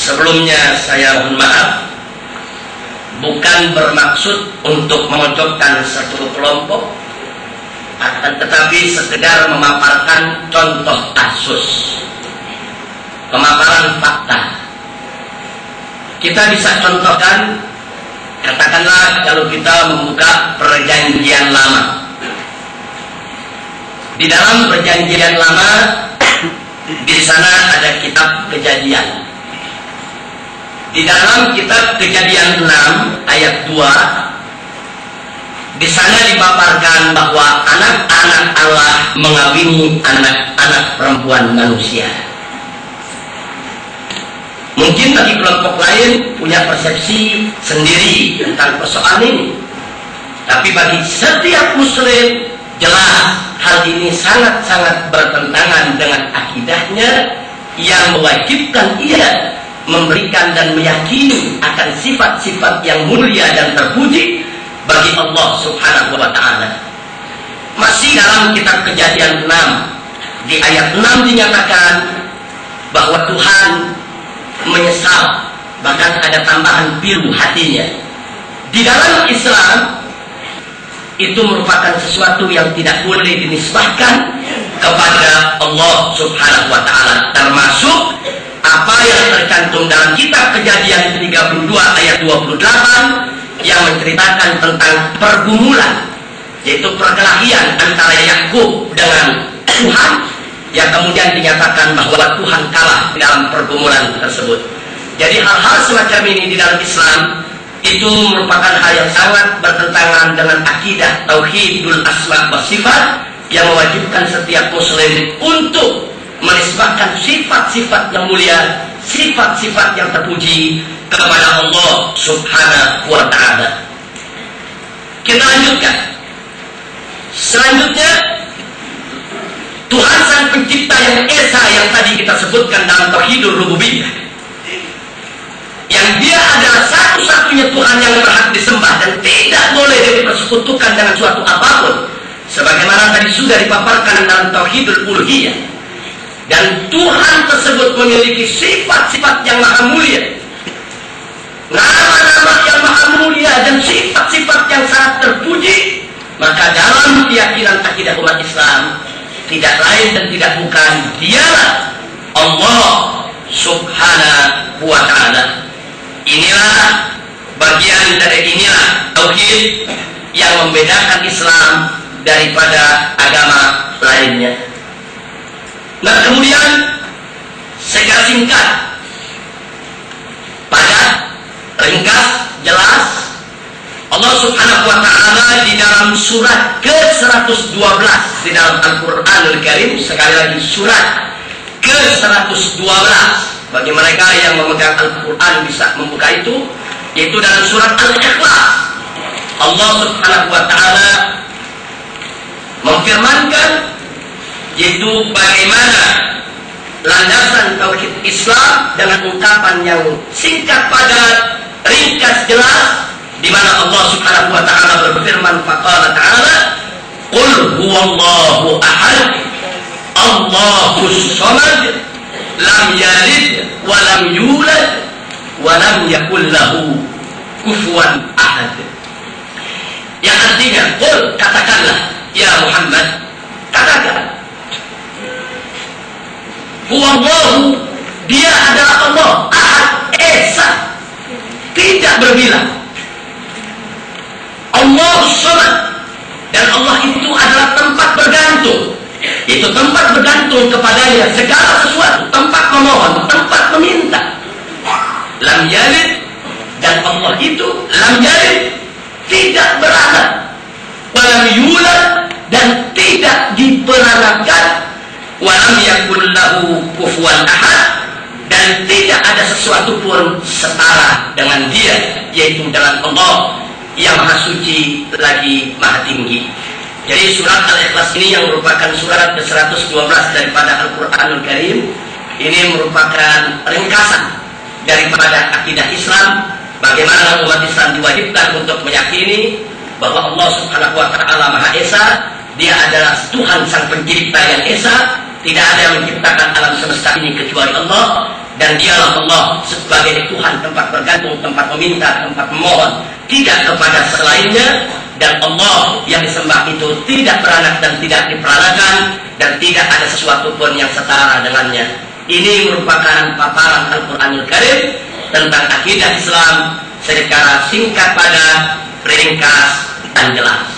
Sebelumnya saya mohon maaf, bukan bermaksud untuk memojokkan satu kelompok, akan tetapi sekedar memaparkan contoh kasus, pemaparan fakta. Kita bisa contohkan, katakanlah kalau kita membuka perjanjian lama. Di dalam perjanjian lama, di sana ada kitab Kejadian. Di dalam kitab Kejadian 6 ayat 2, di sana dipaparkan bahwa anak-anak Allah mengawini anak-anak perempuan manusia. Mungkin bagi kelompok lain punya persepsi sendiri tentang persoalan ini, tapi bagi setiap muslim jelas hal ini sangat-sangat bertentangan dengan akidahnya yang mewajibkan ia memberikan dan meyakini akan sifat-sifat yang mulia dan terpuji bagi Allah Subhanahu wa ta'ala. Masih dalam kitab Kejadian 6, di ayat 6 dinyatakan bahwa Tuhan menyesal, bahkan ada tambahan biru hatinya. Di dalam Islam itu merupakan sesuatu yang tidak boleh dinisbahkan kepada Allah Subhanahu wa ta'ala, termasuk apa yang tercantum dalam kitab Kejadian 32 ayat 28 yang menceritakan tentang pergumulan, yaitu perkelahian antara Yakub dengan Tuhan, yang kemudian dinyatakan bahwa Tuhan kalah dalam pergumulan tersebut. Jadi hal-hal semacam ini di dalam Islam itu merupakan hal yang sangat bertentangan dengan akidah tauhidul asma wa sifat yang mewajibkan setiap muslim untuk menisbahkan sifat-sifat yang mulia, sifat-sifat yang terpuji kepada Allah Subhanahu wa ta'ala. Kita lanjutkan. Selanjutnya, Tuhan Sang Pencipta yang Esa yang tadi kita sebutkan dalam Tauhidul Rububiyah, yang Dia adalah satu-satunya Tuhan yang berhak disembah dan tidak boleh dipersekutukan dengan suatu apapun, sebagaimana tadi sudah dipaparkan dalam Tauhidul Uluhiyah. Dan Tuhan tersebut memiliki sifat-sifat yang maha mulia, nama-nama yang maha mulia, dan sifat-sifat yang sangat terpuji. Maka dalam keyakinan akidah umat Islam, tidak lain dan tidak bukan, Dialah Allah Subhanahu wa ta'ala. Inilah bagian dari tauhid yang membedakan Islam daripada agama lainnya. Nah, kemudian secara singkat, padat, ringkas, jelas, Allah Subhanahu wa ta'ala di dalam surat ke-112 di dalam Al-Quranul Karim, sekali lagi surat ke-112, bagi mereka yang memegang Al-Quran bisa membuka itu, yaitu dalam surat Al-Ikhlas. Allah Subhanahu wa ta'ala memfirmankan, yaitu bagaimana landasan tauhid Islam dengan ungkapan yang singkat, padat, ringkas, jelas, di mana Allah Subhanahu wa ta'ala berfirman, faqala ta'ala, qul huwallahu ahad, Allahus samad, lam yalid wa lam yulad wa lam yakul lahu kufuwan ahad. Yang artinya, qul, katakanlah ya Muhammad, katakan, huwallahu, Dia adalah Allah, ahad, esa, tidak berbilang. Allahus samad, dan Allah itu adalah tempat bergantung, itu tempat bergantung kepadanya segala sesuatu, tempat memohon, tempat meminta. Lam yalid, dan Allah itu lam yalid, tidak beranak, walam yulad, dan tidak diperanakan, walam yakul lahu kufuwan ahad, dan tidak ada sesuatu pun setara dengan Dia, yaitu dalam Allah yang maha suci lagi maha tinggi. Jadi surat Al-Ikhlas ini yang merupakan surat ke-112 daripada Al-Quranul Karim, ini merupakan ringkasan daripada akidah Islam, bagaimana umat Islam diwajibkan untuk meyakini bahwa Allah Subhanahu wa ta'ala Maha Esa, Dia adalah Tuhan Sang Pencipta yang Esa, tidak ada yang menciptakan alam semesta ini kecuali Allah, dan dialah Allah sebagai Tuhan, tempat bergantung, tempat meminta, tempat memohon, tidak kepada selainnya. Dan Allah yang disembah itu tidak beranak dan tidak diperanakan, dan tidak ada sesuatu pun yang setara dengannya. Ini merupakan paparan Al-Quranul Karim tentang akidah Islam secara singkat, padat, ringkas, dan jelas.